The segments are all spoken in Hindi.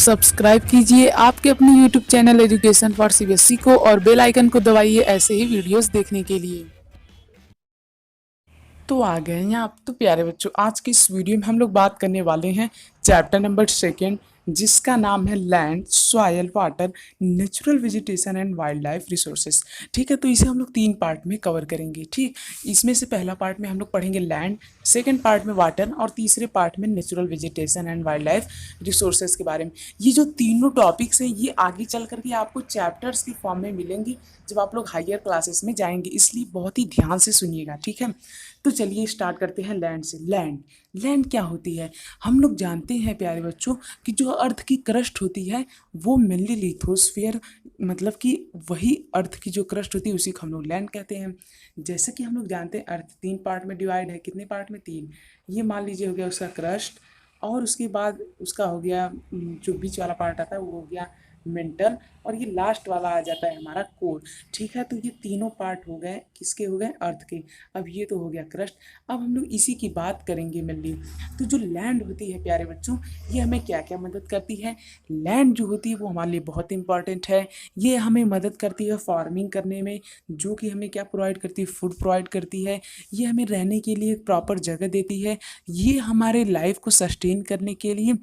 सब्सक्राइब कीजिए आपके अपने YouTube channel education for CBSE को और बेल आइकन को दबाइए ऐसे ही वीडियोस देखने के लिए। तो आ गए हैं आप तो प्यारे बच्चों, आज की इस वीडियो में हम लोग बात करने वाले हैं चैप्टर नंबर 2 जिसका नाम है land, soil, water, natural vegetation and wild life resources. ठीक है, तो इसे हम लोग 3 पार्ट में कवर करेंगे। ठीक, इसमें से पहला पार्ट में हम लोग पढ़ेंगे लैंड, सेकेंड पार्ट में वाटर और तीसरे पार्ट में natural vegetation and wild life resources के बारे में। ये जो तीनों टॉपिक्स हैं ये आगे चल करके आपको चैप्टर्स की फॉर्म में मिलेंगी जब आप लोग हायर क्लासेस में जाएंगे, इसलिए बहुत ही ध्यान से सुनिएगा। ठीक है, तो चलिए स्टार्ट करते हैं लैंड से। लैंड लैंड क्या होती है? हम लोग जानते हैं प्यारे बच्चों कि जो अर्थ की क्रस्ट होती है वो मेनली लिथोस्फीयर, मतलब कि वही अर्थ की जो क्रस्ट होती है उसी को हम लोग लैंड कहते हैं। जैसे कि हम लोग जानते हैं अर्थ 3 पार्ट में डिवाइड है। कितने पार्ट में? 3। ये मान लीजिए हो गया उसका क्रस्ट, और उसके बाद उसका हो गया जो बीच वाला पार्ट आता है वो हो गया मेंटल, और ये लास्ट वाला आ जाता है हमारा कोर। ठीक है, तो ये तीनों पार्ट हो गए, किसके हो गए? अर्थ के। अब ये तो हो गया क्रस्ट। अब हम लोग इसी की बात करेंगे मेनली। तो जो लैंड होती है प्यारे बच्चों, ये हमें क्या क्या मदद करती है? लैंड जो होती है वो हमारे लिए बहुत इंपॉर्टेंट है। ये हमें मदद करती है फार्मिंग करने में, जो कि हमें क्या प्रोवाइड करती है? फूड प्रोवाइड करती है। ये हमें रहने के लिए एक प्रॉपर जगह देती है। ये हमारे लाइफ को सस्टेन करने के लिए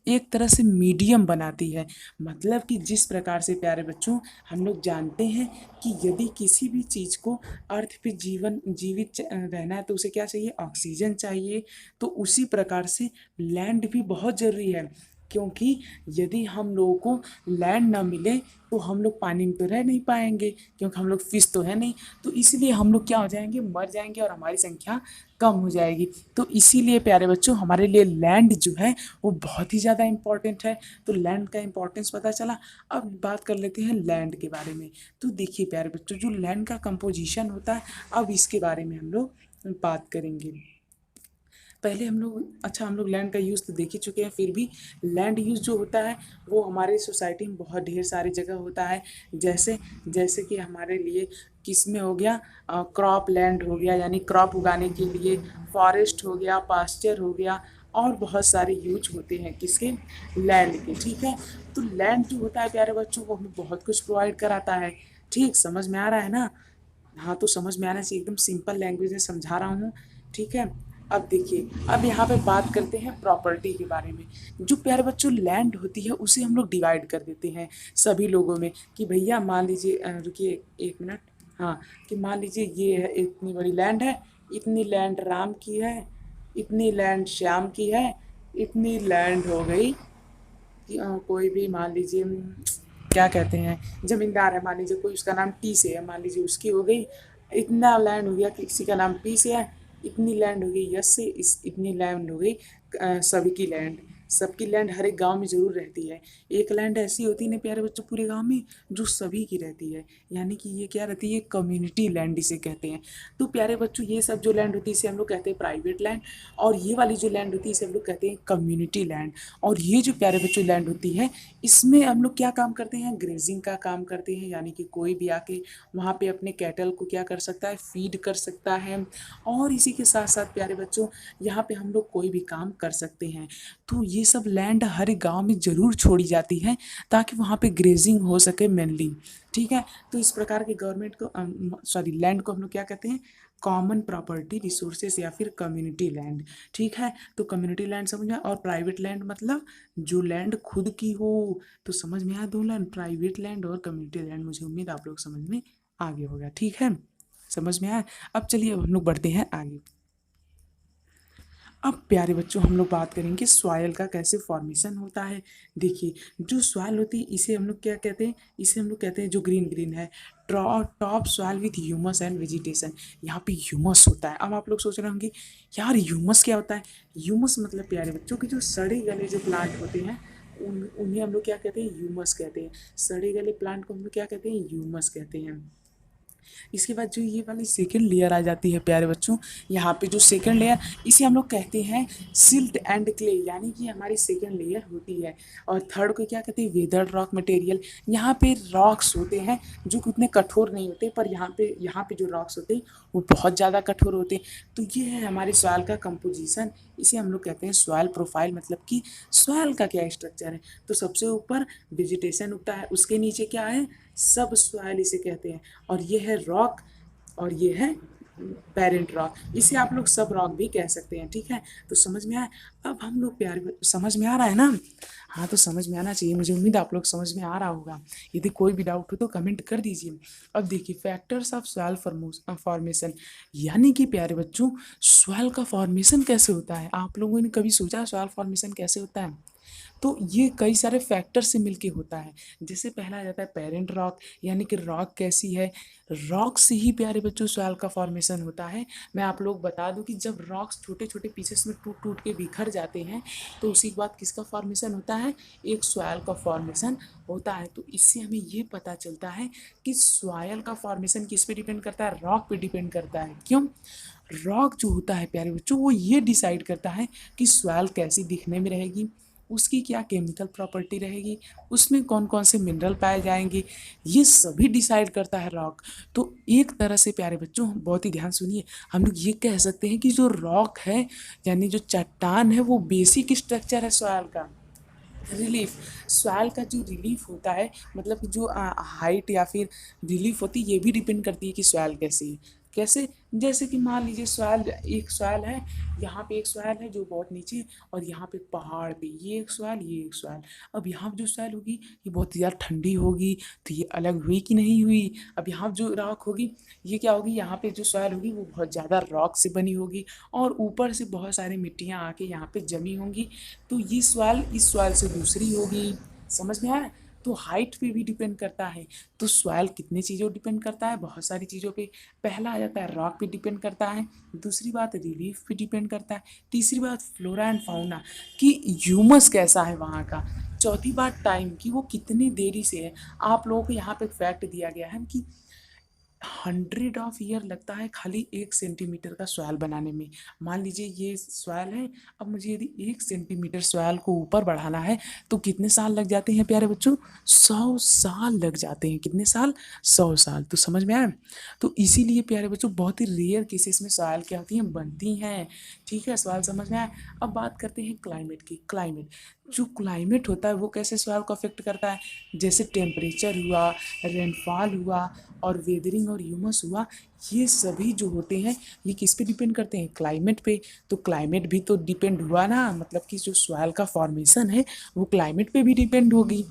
एक तरह से मीडियम बनाती है। मतलब कि जिस प्रकार से प्यारे बच्चों हम लोग जानते हैं कि यदि किसी भी चीज़ को अर्थ पे जीवित रहना है तो उसे क्या चाहिए? ऑक्सीजन चाहिए। तो उसी प्रकार से लैंड भी बहुत ज़रूरी है, क्योंकि यदि हम लोगों को लैंड ना मिले तो हम लोग पानी में तो रह नहीं पाएंगे, क्योंकि हम लोग फिश तो है नहीं। तो इसलिए हम लोग क्या हो जाएंगे? मर जाएंगे और हमारी संख्या कम हो जाएगी। तो इसीलिए प्यारे बच्चों हमारे लिए लैंड जो है वो बहुत ही ज़्यादा इम्पॉर्टेंट है। तो लैंड का इम्पोर्टेंस पता चला। अब बात कर लेते हैं लैंड के बारे में। तो देखिए प्यारे बच्चों, जो लैंड का कंपोजिशन होता है अब इसके बारे में हम लोग बात करेंगे। पहले हम लोग लैंड का यूज़ तो देख ही चुके हैं, फिर भी लैंड यूज़ जो होता है वो हमारे सोसाइटी में बहुत ढेर सारी जगह होता है। जैसे जैसे कि हमारे लिए किस में हो गया? क्रॉप लैंड हो गया, यानी क्रॉप उगाने के लिए। फॉरेस्ट हो गया, पास्चर हो गया, और बहुत सारे यूज होते हैं किसके? लैंड के। ठीक है, तो लैंड जो होता है प्यारे बच्चों वो हमें बहुत कुछ प्रोवाइड कराता है। ठीक, समझ में आ रहा है ना? हाँ, तो समझ में आने से एकदम सिंपल लैंग्वेज में समझा रहा हूँ। ठीक है, अब देखिए, अब यहाँ पे बात करते हैं प्रॉपर्टी के बारे में। जो प्यारे बच्चों लैंड होती है उसे हम लोग डिवाइड कर देते हैं सभी लोगों में कि भैया मान लीजिए, रुकिए 1 मिनट। हाँ, कि मान लीजिए ये है, इतनी बड़ी लैंड है, इतनी लैंड राम की है, इतनी लैंड श्याम की है, इतनी लैंड हो गई कि कोई भी मान लीजिए क्या कहते हैं, जमींदार है, मान लीजिए कोई उसका नाम टी से है, मान लीजिए उसकी हो गई। इतना लैंड हो गया कि किसी का नाम पी से है, इतनी लैंड हो गई यस से, इतनी लैंड हो गई सभी की लैंड। सबकी लैंड हर एक गांव में ज़रूर रहती है। एक लैंड ऐसी होती है ना प्यारे बच्चों पूरे गांव में जो सभी की रहती है, यानी कि ये क्या रहती है? कम्युनिटी लैंड इसे कहते हैं। तो प्यारे बच्चों ये सब जो लैंड होती है इसे हम लोग कहते हैं प्राइवेट लैंड, और ये वाली जो लैंड होती है इसे हम लोग कहते हैं कम्युनिटी लैंड। और ये जो प्यारे बच्चों लैंड होती है इसमें हम लोग क्या काम करते हैं? ग्रेजिंग का काम करते हैं, यानी कि कोई भी आके वहाँ पे अपने कैटल को क्या कर सकता है? फीड कर सकता है। और इसी के साथ साथ प्यारे बच्चों यहाँ पे हम लोग कोई भी काम कर सकते हैं। तो ये सब लैंड हर एक गांव में ज़रूर छोड़ी जाती है ताकि वहाँ पे ग्रेजिंग हो सके मेनली। ठीक है, तो इस प्रकार के गवर्नमेंट को लैंड को हम लोग क्या कहते हैं? कॉमन प्रॉपर्टी रिसोर्सेस या फिर कम्युनिटी लैंड। ठीक है, तो कम्युनिटी लैंड समझ में। और प्राइवेट लैंड मतलब जो लैंड खुद की हो। तो समझ में आया दो लैंड, प्राइवेट लैंड और कम्युनिटी लैंड। मुझे उम्मीद आप लोग समझ में आ गया होगा। ठीक है, समझ में आया। अब चलिए हम लोग बढ़ते हैं आगे। अब प्यारे बच्चों हम लोग बात करेंगे सॉयल का कैसे फॉर्मेशन होता है। देखिए, जो सॉयल होती है इसे हम लोग क्या कहते हैं? इसे हम लोग कहते हैं, जो ग्रीन ग्रीन है, top soil with humus and vegetation. यहाँ पे ह्यूमस होता है। अब आप लोग सोच रहे होंगे यार ह्यूमस क्या होता है? ह्यूमस मतलब प्यारे बच्चों कि जो सड़े गले जो प्लांट होते हैं उन्हें हम लोग क्या कहते हैं? ह्यूमस कहते हैं। सड़े गले प्लांट को हम लोग क्या कहते हैं? ह्यूमस कहते हैं। इसके बाद जो ये वाली सेकेंड लेयर आ जाती है प्यारे बच्चों, यहाँ पे जो सेकेंड लेयर इसे हम लोग कहते हैं सिल्ट एंड क्ले, यानी कि हमारी सेकेंड लेयर होती है। और थर्ड को क्या कहते हैं? Weathered rock material. यहाँ पे रॉक्स होते हैं जो कि उतने कठोर नहीं होते, पर यहाँ पे जो रॉक्स होते हैं वो बहुत ज़्यादा कठोर होते हैं। तो ये है हमारे सॉइल का कंपोजिशन इसे हम लोग कहते हैं सॉइल प्रोफाइल, मतलब कि सॉइल का क्या स्ट्रक्चर है। तो सबसे ऊपर वेजिटेशन उगता है, उसके नीचे क्या है, सब सॉइल इसे कहते हैं, और ये है रॉक, और ये है पेरेंट रॉक, इसे आप लोग सब रॉक भी कह सकते हैं। ठीक है, तो समझ में आया। अब हम लोग प्यारे, समझ में आ रहा है ना? हाँ, तो समझ में आना चाहिए, मुझे उम्मीद आप लोग समझ में आ रहा होगा। यदि कोई भी डाउट हो तो कमेंट कर दीजिए। अब देखिए फैक्टर्स ऑफ सॉइल फॉर्मेशन, यानी कि प्यारे बच्चों सॉइल का फॉर्मेशन कैसे होता है। आप लोगों ने कभी सोचा सॉइल फॉर्मेशन कैसे होता है? तो ये कई सारे फैक्टर से मिलके होता है। जैसे पहला आ जाता है पेरेंट रॉक, यानी कि रॉक कैसी है, रॉक से ही प्यारे बच्चों सॉइल का फॉर्मेशन होता है। मैं आप लोग बता दूं कि जब रॉक्स छोटे छोटे पीसेस में टूट टूट के बिखर जाते हैं तो उसी के बाद किसका फॉर्मेशन होता है, एक सॉइल का फॉर्मेशन होता है। तो इससे हमें ये पता चलता है कि सॉइल का फॉर्मेशन किस पे डिपेंड करता है, रॉक पे डिपेंड करता है। क्यों? रॉक जो होता है प्यारे बच्चों वो ये डिसाइड करता है कि सॉइल कैसी दिखने में रहेगी, उसकी क्या केमिकल प्रॉपर्टी रहेगी, उसमें कौन कौन से मिनरल पाए जाएंगे, ये सभी डिसाइड करता है रॉक। तो एक तरह से प्यारे बच्चों बहुत ही ध्यान सुनिए, हम लोग ये कह सकते हैं कि जो रॉक है यानी जो चट्टान है वो बेसिक स्ट्रक्चर है सॉइल का। रिलीफ, सॉइल का जो रिलीफ होता है, मतलब कि जो हाइट या फिर रिलीफ होती है, ये भी डिपेंड करती है कि सॉइल कैसी है। कैसे? जैसे कि मान लीजिए सॉइल, एक सॉइल है, यहाँ पे एक सॉइल है जो बहुत नीचे, और यहाँ पे पहाड़ पे ये एक सॉइल, ये एक सॉइल। अब यहाँ पे जो सॉइल होगी ये बहुत ज़्यादा ठंडी होगी, तो ये अलग हुई कि नहीं हुई। अब यहाँ जो रॉक होगी ये क्या होगी, यहाँ पे जो सॉइल होगी वो बहुत ज़्यादा रॉक से बनी होगी, और ऊपर से बहुत सारी मिट्टियाँ आके यहाँ पे जमी होंगी, तो ये सॉइल इस सॉइल से दूसरी होगी। समझ में आया? तो हाइट पे भी डिपेंड करता है। तो सॉइल कितनी चीज़ों डिपेंड करता है, बहुत सारी चीज़ों पे। पहला आ जाता है रॉक पे डिपेंड करता है, दूसरी बात रिलीफ पे डिपेंड करता है, तीसरी बात फ्लोरा एंड फाउना कि ह्यूमस कैसा है वहाँ का, चौथी बात टाइम कि वो कितनी देरी से है। आप लोगों को यहाँ पे फैक्ट दिया गया है कि 100 ऑफ ईयर लगता है खाली 1 सेंटीमीटर का सॉइल बनाने में। मान लीजिए ये सॉइल है, अब मुझे यदि 1 सेंटीमीटर सॉइल को ऊपर बढ़ाना है तो कितने साल लग जाते हैं प्यारे बच्चों, 100 साल लग जाते हैं। कितने साल? 100 साल। तो समझ में आया? तो इसीलिए प्यारे बच्चों बहुत ही रेयर केसेस में सॉइल क्या होती हैं, बनती हैं। ठीक है, सवाल समझ में आया। अब बात करते हैं क्लाइमेट की। क्लाइमेट, जो क्लाइमेट होता है वो कैसे सॉइल को अफेक्ट करता है, जैसे टेम्परेचर हुआ, रेनफॉल हुआ, और वेदरिंग और ह्यूमस हुआ, ये सभी जो होते हैं ये किस पे डिपेंड करते हैं, क्लाइमेट पे। तो क्लाइमेट भी तो डिपेंड हुआ ना, मतलब कि जो सॉइल का फॉर्मेशन है वो क्लाइमेट पे भी डिपेंड होगी।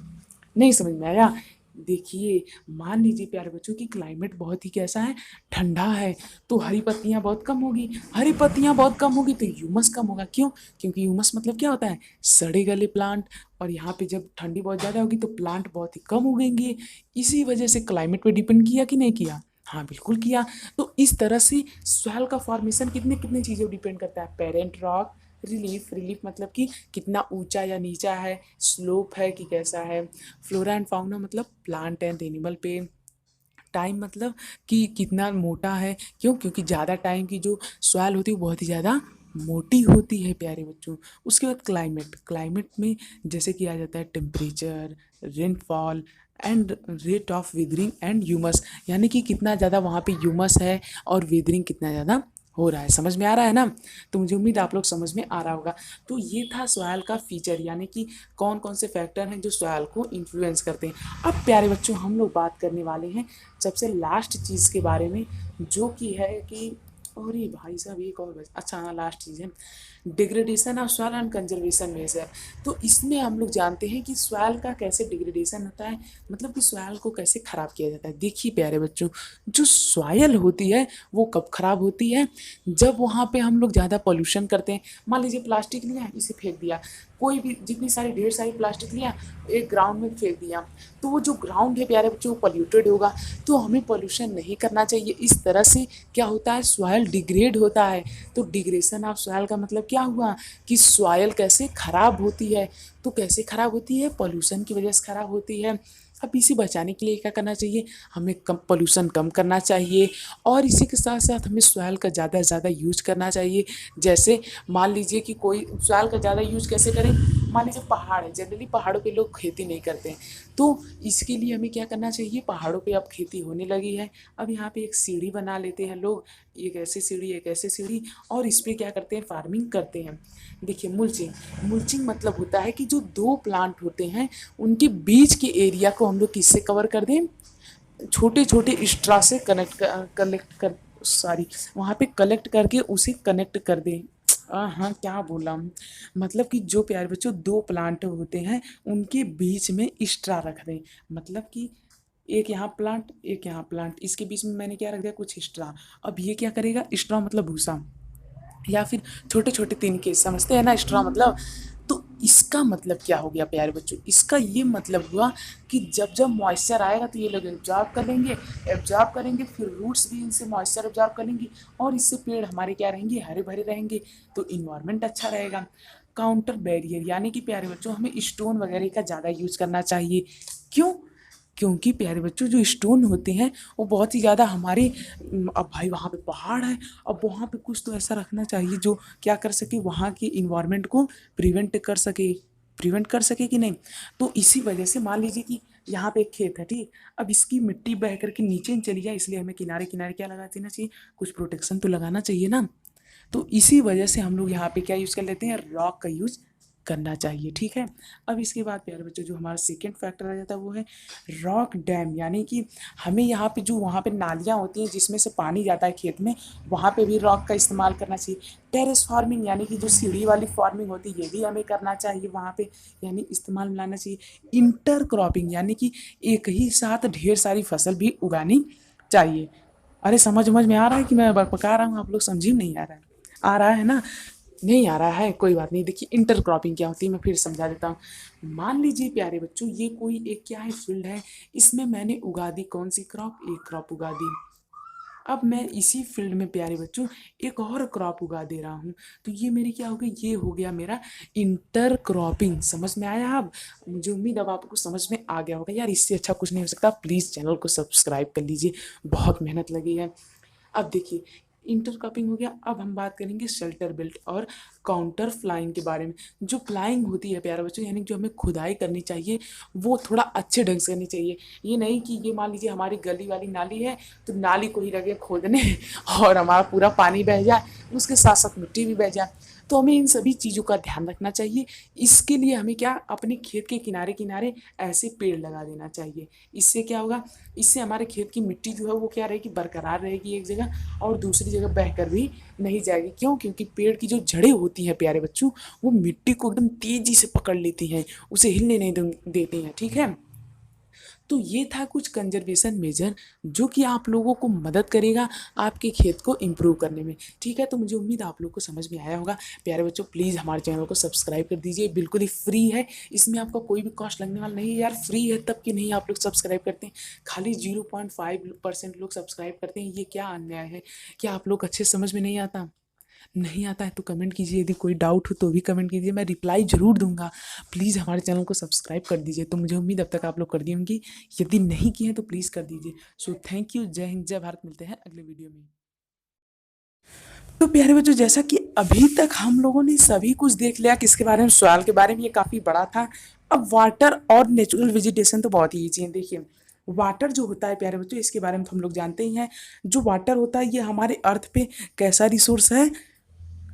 नहीं समझ में आया? देखिए मान लीजिए प्यारे बच्चों की क्लाइमेट बहुत ही कैसा है, ठंडा है, तो हरी पत्तियां बहुत कम होगी। हरी पत्तियां बहुत कम होगी तो ह्यूमस कम होगा। क्यों? क्योंकि ह्यूमस मतलब क्या होता है, सड़े गले प्लांट, और यहाँ पे जब ठंडी बहुत ज़्यादा होगी तो प्लांट बहुत ही कम उगेंगे। इसी वजह से क्लाइमेट पे डिपेंड किया कि नहीं किया? हाँ बिल्कुल किया। तो इस तरह से सॉइल का फॉर्मेशन कितने कितने चीज़ों पर डिपेंड करता है, पेरेंट रॉक, रिलीफ, रिलीफ मतलब कि कितना ऊंचा या नीचा है, स्लोप है कि कैसा है, फ्लोरा एंड फाउना मतलब प्लांट एंड एनिमल पे, टाइम मतलब कि कितना मोटा है। क्यों? क्योंकि ज़्यादा टाइम की जो सॉइल होती है वो बहुत ही ज़्यादा मोटी होती है प्यारे बच्चों। उसके बाद क्लाइमेट, क्लाइमेट में जैसे कि आ जाता है temperature, rainfall and rate of weathering and humus, यानी कि कितना ज़्यादा वहाँ पे ह्यूमस है और वेदरिंग कितना ज़्यादा हो रहा है। समझ में आ रहा है ना? तो मुझे उम्मीद आप लोग समझ में आ रहा होगा। तो ये था सॉइल का फीचर, यानी कि कौन कौन से फैक्टर हैं जो सॉइल को इन्फ्लुएंस करते हैं। अब प्यारे बच्चों हम लोग बात करने वाले हैं सबसे लास्ट चीज़ के बारे में, जो कि है कि, अरे भाई साहब एक और अच्छा हाँ लास्ट चीज़ है, degradation of soil and conservation measure. तो इसमें हम लोग जानते हैं कि सॉइल का कैसे डिग्रेडेशन होता है, मतलब कि सॉइल को कैसे ख़राब किया जाता है। देखिए प्यारे बच्चों, जो सॉइल होती है वो कब ख़राब होती है, जब वहाँ पे हम लोग ज़्यादा पॉल्यूशन करते हैं। मान लीजिए प्लास्टिक लिया, इसे फेंक दिया, कोई भी जितनी सारी ढेर सारी प्लास्टिक लिया, एक ग्राउंड में फेंक दिया, तो वो जो ग्राउंड है प्यारे बच्चों वो पॉल्यूटेड होगा। तो हमें पॉल्यूशन नहीं करना चाहिए। इस तरह से क्या होता है, सॉइल डिग्रेड होता है। तो डिग्रेशन ऑफ सॉइल का मतलब क्या हुआ कि सॉइल कैसे खराब होती है। तो कैसे खराब होती है, पॉल्यूशन की वजह से खराब होती है। अब इसे बचाने के लिए क्या करना चाहिए, हमें कम पॉल्यूशन कम करना चाहिए, और इसी के साथ साथ हमें सॉइल का ज़्यादा से ज़्यादा यूज करना चाहिए। जैसे मान लीजिए कि कोई सॉइल का ज़्यादा यूज कैसे करें, मान लीजिए पहाड़ है, जनरली पहाड़ों पे लोग खेती नहीं करते हैं, तो इसके लिए हमें क्या करना चाहिए, पहाड़ों पे अब खेती होने लगी है, अब यहाँ पे एक सीढ़ी बना लेते हैं लोग, एक ऐसे सीढ़ी एक ऐसे सीढ़ी, और इस पर क्या करते हैं, फार्मिंग करते हैं। देखिए मुल्चिंग, मुल्चिंग मतलब होता है कि जो दो प्लांट होते हैं उनके बीच के एरिया को हम लोग किससे कवर कर दें, छोटे छोटे स्ट्रा से कलेक्ट कर, सॉरी, वहाँ पे कलेक्ट करके उसे कनेक्ट कर दें। हाँ क्या बोला हूँ, मतलब कि जो प्यारे बच्चों दो प्लांट होते हैं उनके बीच में स्ट्रा रख दें, मतलब कि एक यहाँ प्लांट एक यहाँ प्लांट, इसके बीच में मैंने क्या रख दिया, कुछ स्ट्रा। अब ये क्या करेगा, स्ट्रा मतलब भूसा, या फिर छोटे छोटे तिनके, समझते हैं ना स्ट्रॉ मतलब। तो इसका मतलब क्या हो गया प्यारे बच्चों, इसका ये मतलब हुआ कि जब जब मॉइस्चर आएगा तो ये लोग एब्जॉर्ब कर लेंगे, एब्जॉर्ब करेंगे, फिर रूट्स भी इनसे मॉइस्चर एब्जॉर्ब कर लेंगे, और इससे पेड़ हमारे क्या रहेंगे, हरे भरे रहेंगे, तो इन्वायरमेंट अच्छा रहेगा। काउंटर बैरियर, यानी कि प्यारे बच्चों हमें स्टोन वगैरह का ज़्यादा यूज करना चाहिए। क्यों, क्योंकि प्यारे बच्चों जो स्टोन होते हैं वो बहुत ही ज़्यादा हमारे, अब भाई वहाँ पे पहाड़ है, अब वहाँ पे कुछ तो ऐसा रखना चाहिए जो क्या कर सके, वहाँ के इन्वायरमेंट को प्रिवेंट कर सके, प्रिवेंट कर सके कि नहीं। तो इसी वजह से मान लीजिए कि यहाँ पे एक खेत है, ठीक, अब इसकी मिट्टी बह करके नीचे नहीं चली जाए, इसलिए हमें किनारे किनारे क्या लगा देना चाहिए, कुछ प्रोटेक्शन तो लगाना चाहिए ना। तो इसी वजह से हम लोग यहाँ पे क्या यूज़ कर लेते हैं, रॉक का यूज़ करना चाहिए, ठीक है। अब इसके बाद प्यारे बच्चों जो हमारा सेकेंड फैक्टर आ जाता है वो है रॉक डैम, यानी कि हमें यहाँ पे जो वहाँ पे नालियाँ होती हैं जिसमें से पानी जाता है खेत में, वहाँ पे भी रॉक का इस्तेमाल करना चाहिए। टेरेस फार्मिंग, यानी कि जो सीढ़ी वाली फार्मिंग होती है ये भी हमें करना चाहिए वहाँ पे, यानी इस्तेमाल में लाना चाहिए। इंटर क्रॉपिंग, यानी कि एक ही साथ ढेर सारी फसल भी उगानी चाहिए। अरे समझ में आ रहा है कि मैं बका रहा हूँ, आप लोग समझी नहीं आ रहा है, आ रहा है ना, नहीं आ रहा है, कोई बात नहीं। देखिए इंटर क्रॉपिंग क्या होती है मैं फिर समझा देता हूँ। मान लीजिए प्यारे बच्चों ये कोई एक क्या है, फील्ड है, इसमें मैंने उगा दी कौन सी क्रॉप, एक क्रॉप उगा दी। अब मैं इसी फील्ड में प्यारे बच्चों एक और क्रॉप उगा दे रहा हूँ, तो ये मेरी क्या हो गई, ये हो गया मेरा इंटर क्रॉपिंग। समझ में आया, अब मुझे उम्मीद अब आपको समझ में आ गया होगा यार, इससे अच्छा कुछ नहीं हो सकता। प्लीज़ चैनल को सब्सक्राइब कर लीजिए, बहुत मेहनत लगी है। अब देखिए इंटर क्रॉपिंग हो गया, अब हम बात करेंगे शेल्टर बेल्ट और काउंटर फ्लाइंग के बारे में। जो फ्लाइंग होती है प्यारे बच्चों, यानी जो हमें खुदाई करनी चाहिए वो थोड़ा अच्छे ढंग से करनी चाहिए। ये नहीं कि ये मान लीजिए हमारी गली वाली नाली है तो नाली को ही लगे खोदने और हमारा पूरा पानी बह जाए, उसके साथ साथ मिट्टी भी बह जाए। तो हमें इन सभी चीज़ों का ध्यान रखना चाहिए। इसके लिए हमें क्या, अपने खेत के किनारे किनारे ऐसे पेड़ लगा देना चाहिए। इससे क्या होगा, इससे हमारे खेत की मिट्टी जो है वो क्या रहेगी, बरकरार रहेगी एक जगह, और दूसरी जगह बहकर भी नहीं जाएगी। क्यों, क्योंकि पेड़ की जो जड़ें होती हैं प्यारे बच्चों, वो मिट्टी को एकदम तेजी से पकड़ लेती हैं, उसे हिलने नहीं देती हैं, ठीक है। तो ये था कुछ कंजर्वेशन मेजर जो कि आप लोगों को मदद करेगा आपके खेत को इम्प्रूव करने में, ठीक है। तो मुझे उम्मीद आप लोग को समझ में आया होगा। प्यारे बच्चों प्लीज़ हमारे चैनल को सब्सक्राइब कर दीजिए, बिल्कुल ही फ्री है, इसमें आपका कोई भी कॉस्ट लगने वाला नहीं है यार, फ्री है तब कि नहीं आप लोग सब्सक्राइब करते हैं। खाली 0.5% लोग सब्सक्राइब करते हैं, ये क्या अन्याय है। क्या आप लोग अच्छे समझ में नहीं आता, नहीं आता है तो कमेंट कीजिए, यदि कोई डाउट हो तो भी कमेंट कीजिए, मैं रिप्लाई ज़रूर दूंगा। प्लीज़ हमारे चैनल को सब्सक्राइब कर दीजिए। तो मुझे उम्मीद अब तक आप लोग कर दी होंगी, यदि नहीं किए तो प्लीज़ कर दीजिए। सो थैंक यू, जय हिंद जय भारत, मिलते हैं अगले वीडियो में। तो प्यारे बच्चों जैसा कि अभी तक हम लोगों ने सभी कुछ देख लिया किसके बारे में, सवाल के बारे में, ये काफ़ी बड़ा था। अब वाटर और नेचुरल वेजिटेशन तो बहुत ही ईजी है। देखिए वाटर जो होता है प्यारे बच्चों, इसके बारे में तो हम लोग जानते ही हैं। जो वाटर होता है ये हमारे अर्थ पे कैसा रिसोर्स है,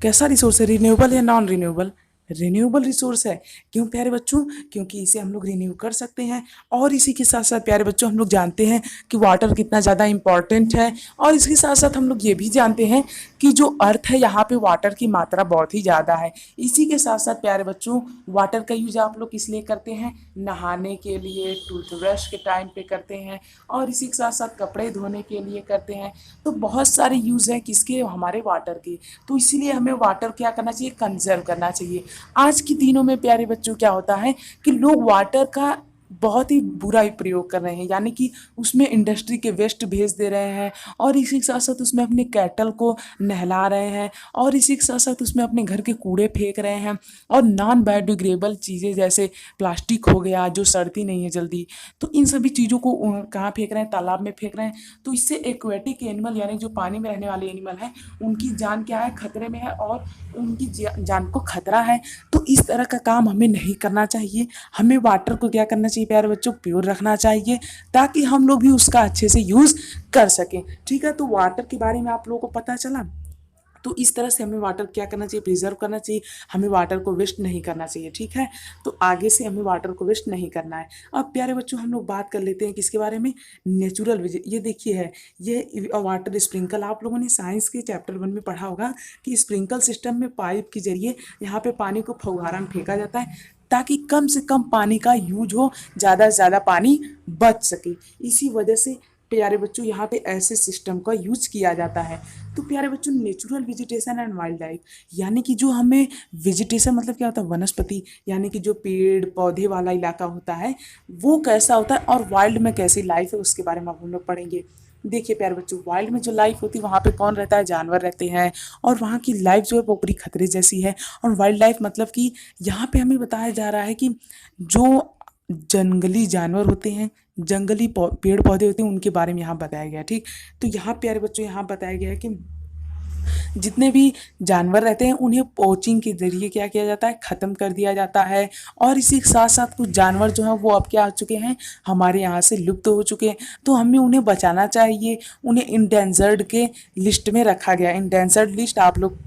कैसा रिसोर्स है, रिन्यूएबल या नॉन रिन्यूएबल, रिन्यूएबल रिसोर्स है। क्यों प्यारे बच्चों, क्योंकि इसे हम लोग रिन्यू कर सकते हैं। और इसी के साथ साथ प्यारे बच्चों हम लोग जानते हैं कि वाटर कितना ज़्यादा इंपॉर्टेंट है, और इसके साथ साथ हम लोग ये भी जानते हैं कि जो अर्थ है यहाँ पे वाटर की मात्रा बहुत ही ज़्यादा है। इसी के साथ साथ प्यारे बच्चों वाटर का यूज आप लोग किस लिए करते हैं, नहाने के लिए, टूथब्रश के टाइम पे करते हैं, और इसी के साथ साथ कपड़े धोने के लिए करते हैं। तो बहुत सारे यूज़ हैं किसके, हमारे वाटर के। तो इसीलिए हमें वाटर क्या करना चाहिए, कंजर्व करना चाहिए। आज के दिनों में प्यारे बच्चों क्या होता है कि लोग वाटर का बहुत ही बुरा ही प्रयोग कर रहे हैं, यानी कि उसमें इंडस्ट्री के वेस्ट भेज दे रहे हैं, और इसी के साथ साथ उसमें अपने कैटल को नहला रहे हैं, और इसी के साथ साथ उसमें अपने घर के कूड़े फेंक रहे हैं, और नॉन बायोडिग्रेडेबल चीज़ें जैसे प्लास्टिक हो गया जो सड़ती नहीं है जल्दी, तो इन सभी चीज़ों को कहाँ फेंक रहे हैं, तालाब में फेंक रहे हैं। तो इससे एक्वेटिक एनिमल यानी जो पानी में रहने वाले एनिमल हैं उनकी जान क्या है, खतरे में है, और उनकी जान को खतरा है। तो इस तरह का काम हमें नहीं करना चाहिए। हमें वाटर को क्या करना चाहिए प्यारे बच्चों, प्योर रखना चाहिए, ताकि हम लोग भी उसका अच्छे से यूज़ कर सकें। ठीक है, तो वाटर के बारे में आप लोगों को पता चला। तो इस तरह से हमें वाटर क्या करना चाहिए, प्रिजर्व करना चाहिए। हमें वाटर को वेस्ट नहीं करना चाहिए। ठीक है, तो आगे से हमें वाटर को वेस्ट नहीं करना है। अब प्यारे बच्चों हम लोग बात कर लेते हैं किसके बारे में, नेचुरल विजय। ये देखिए है, ये वाटर स्प्रिंकल। आप लोगों ने साइंस के चैप्टर 1 में पढ़ा होगा कि स्प्रिंकल सिस्टम में पाइप के जरिए यहाँ पे पानी को फव्वारा में फेंका जाता है, ताकि कम से कम पानी का यूज हो, ज़्यादा से ज़्यादा पानी बच सके। इसी वजह से प्यारे बच्चों यहाँ पे ऐसे सिस्टम का यूज किया जाता है। तो प्यारे बच्चों natural vegetation and wild life, यानी कि जो हमें वेजिटेशन मतलब क्या होता है, वनस्पति, यानी कि जो पेड़ पौधे वाला इलाका होता है वो कैसा होता है, और वाइल्ड में कैसी लाइफ है उसके बारे में अब हम लोग पढ़ेंगे। देखिए प्यारे बच्चों, वाइल्ड में जो लाइफ होती है वहाँ पे कौन रहता है, जानवर रहते हैं, और वहाँ की लाइफ जो है वो पूरी खतरे जैसी है। और वाइल्ड लाइफ मतलब कि यहाँ पे हमें बताया जा रहा है कि जो जंगली जानवर होते हैं, जंगली पेड़ पौधे होते हैं, उनके बारे में यहाँ बताया गया है। ठीक, तो यहाँ प्यारे बच्चों यहाँ बताया गया है कि जितने भी जानवर रहते हैं उन्हें पोचिंग के जरिए क्या किया जाता है, ख़त्म कर दिया जाता है। और इसी के साथ साथ कुछ जानवर जो हैं वो अब क्या हो चुके हैं, हमारे यहाँ से लुप्त हो चुके हैं। तो हमें उन्हें बचाना चाहिए। उन्हें इंडेंजर्ड के लिस्ट में रखा गया। इंडेंजर्ड लिस्ट आप लोग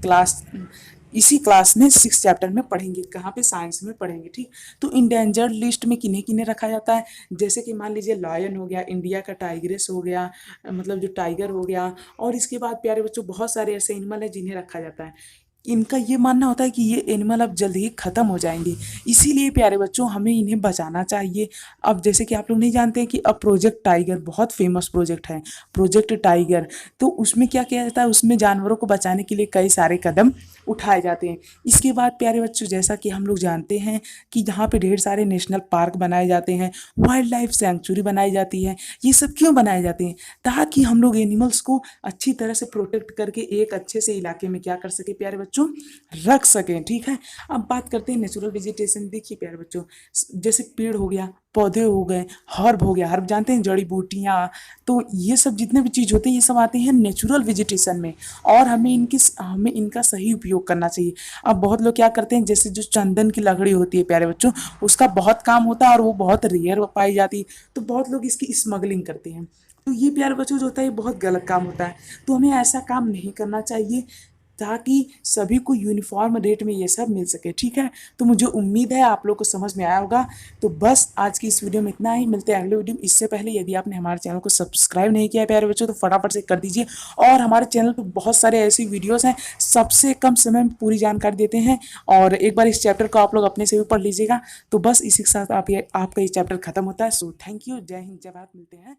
इसी क्लास में 6 चैप्टर में पढ़ेंगे, कहाँ पे, साइंस में पढ़ेंगे। ठीक, तो इंडेंजर्ड लिस्ट में किन्हें किन्हें रखा जाता है, जैसे कि मान लीजिए लायन हो गया, इंडिया का टाइग्रेस हो गया, मतलब जो टाइगर हो गया। और इसके बाद प्यारे बच्चों बहुत सारे ऐसे एनिमल हैं जिन्हें रखा जाता है। इनका ये मानना होता है कि ये एनिमल अब जल्द ही ख़त्म हो जाएंगे, इसीलिए प्यारे बच्चों हमें इन्हें बचाना चाहिए। अब जैसे कि आप लोग नहीं जानते हैं कि अब प्रोजेक्ट टाइगर बहुत फेमस प्रोजेक्ट है, प्रोजेक्ट टाइगर। तो उसमें क्या किया जाता है, उसमें जानवरों को बचाने के लिए कई सारे कदम उठाए जाते हैं। इसके बाद प्यारे बच्चों जैसा कि हम लोग जानते हैं कि यहाँ पे ढेर सारे नेशनल पार्क बनाए जाते हैं, वाइल्ड लाइफ सेंचुरी बनाई जाती है। ये सब क्यों बनाए जाते हैं, ताकि हम लोग एनिमल्स को अच्छी तरह से प्रोटेक्ट करके एक अच्छे से इलाके में क्या कर सके प्यारे बच्चों, रख सकें। ठीक है, अब बात करते हैं नेचुरल वेजिटेशन। देखिए प्यारे बच्चों, जैसे पेड़ हो गया, पौधे हो गए, हर्ब हो गया, हर्ब जानते हैं, जड़ी बूटियाँ। तो ये सब जितने भी चीज़ होते हैं ये सब आते हैं नेचुरल वेजिटेशन में, और हमें इनका सही उपयोग करना चाहिए। अब बहुत लोग क्या करते हैं, जैसे जो चंदन की लकड़ी होती है प्यारे बच्चों, उसका बहुत काम होता है और वो बहुत रेयर पाई जाती है, तो बहुत लोग इसकी स्मगलिंग करते हैं। तो ये प्यारे बच्चों जो होता है ये बहुत गलत काम होता है। तो हमें ऐसा काम नहीं करना चाहिए, ताकि सभी को यूनिफॉर्म रेट में ये सब मिल सके। ठीक है, तो मुझे उम्मीद है आप लोग को समझ में आया होगा। तो बस आज की इस वीडियो में इतना ही, मिलते हैं अगले वीडियो में। इससे पहले यदि आपने हमारे चैनल को सब्सक्राइब नहीं किया है प्यारे बच्चों, तो फटाफट से कर दीजिए। और हमारे चैनल पर बहुत सारे ऐसी वीडियोज़ हैं, सबसे कम समय में पूरी जानकारी देते हैं। और एक बार इस चैप्टर को आप लोग अपने से भी पढ़ लीजिएगा। तो बस इसी के साथ आपका ये चैप्टर खत्म होता है। सो थैंक यू, जय हिंद, जय भारत, मिलते हैं।